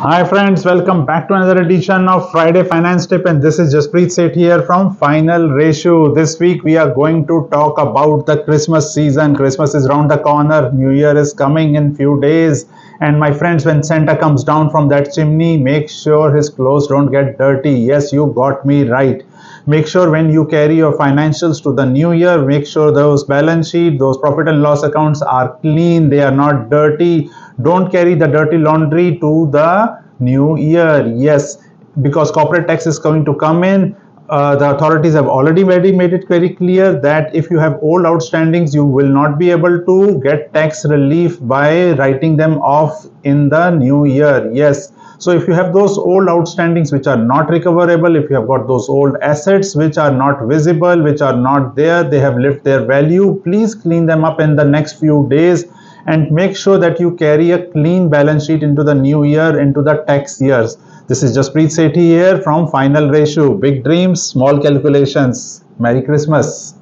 Hi friends, welcome back to another edition of Friday Finance Tip, and this is Jaspreet Seth here from Final Ratio. This week we are going to talk about the Christmas season. Christmas is around the corner, New Year is coming in few days, and my friends, when Santa comes down from that chimney, make sure his clothes don't get dirty. Yes, you got me right. Make sure when you carry your financials to the new year, make sure those balance sheet, those profit and loss accounts are clean, they are not dirty. Don't carry the dirty laundry to the new year. Yes, because corporate tax is going to come in. The authorities have already made it very clear that if you have old outstandings, you will not be able to get tax relief by writing them off in the new year. Yes. So if you have those old outstandings which are not recoverable, if you have got those old assets which are not visible, which are not there, they have left their value, please clean them up in the next few days and make sure that you carry a clean balance sheet into the new year, into the tax years. This is Jaspreet Sethi here from Final Ratio. Big dreams, small calculations. Merry Christmas.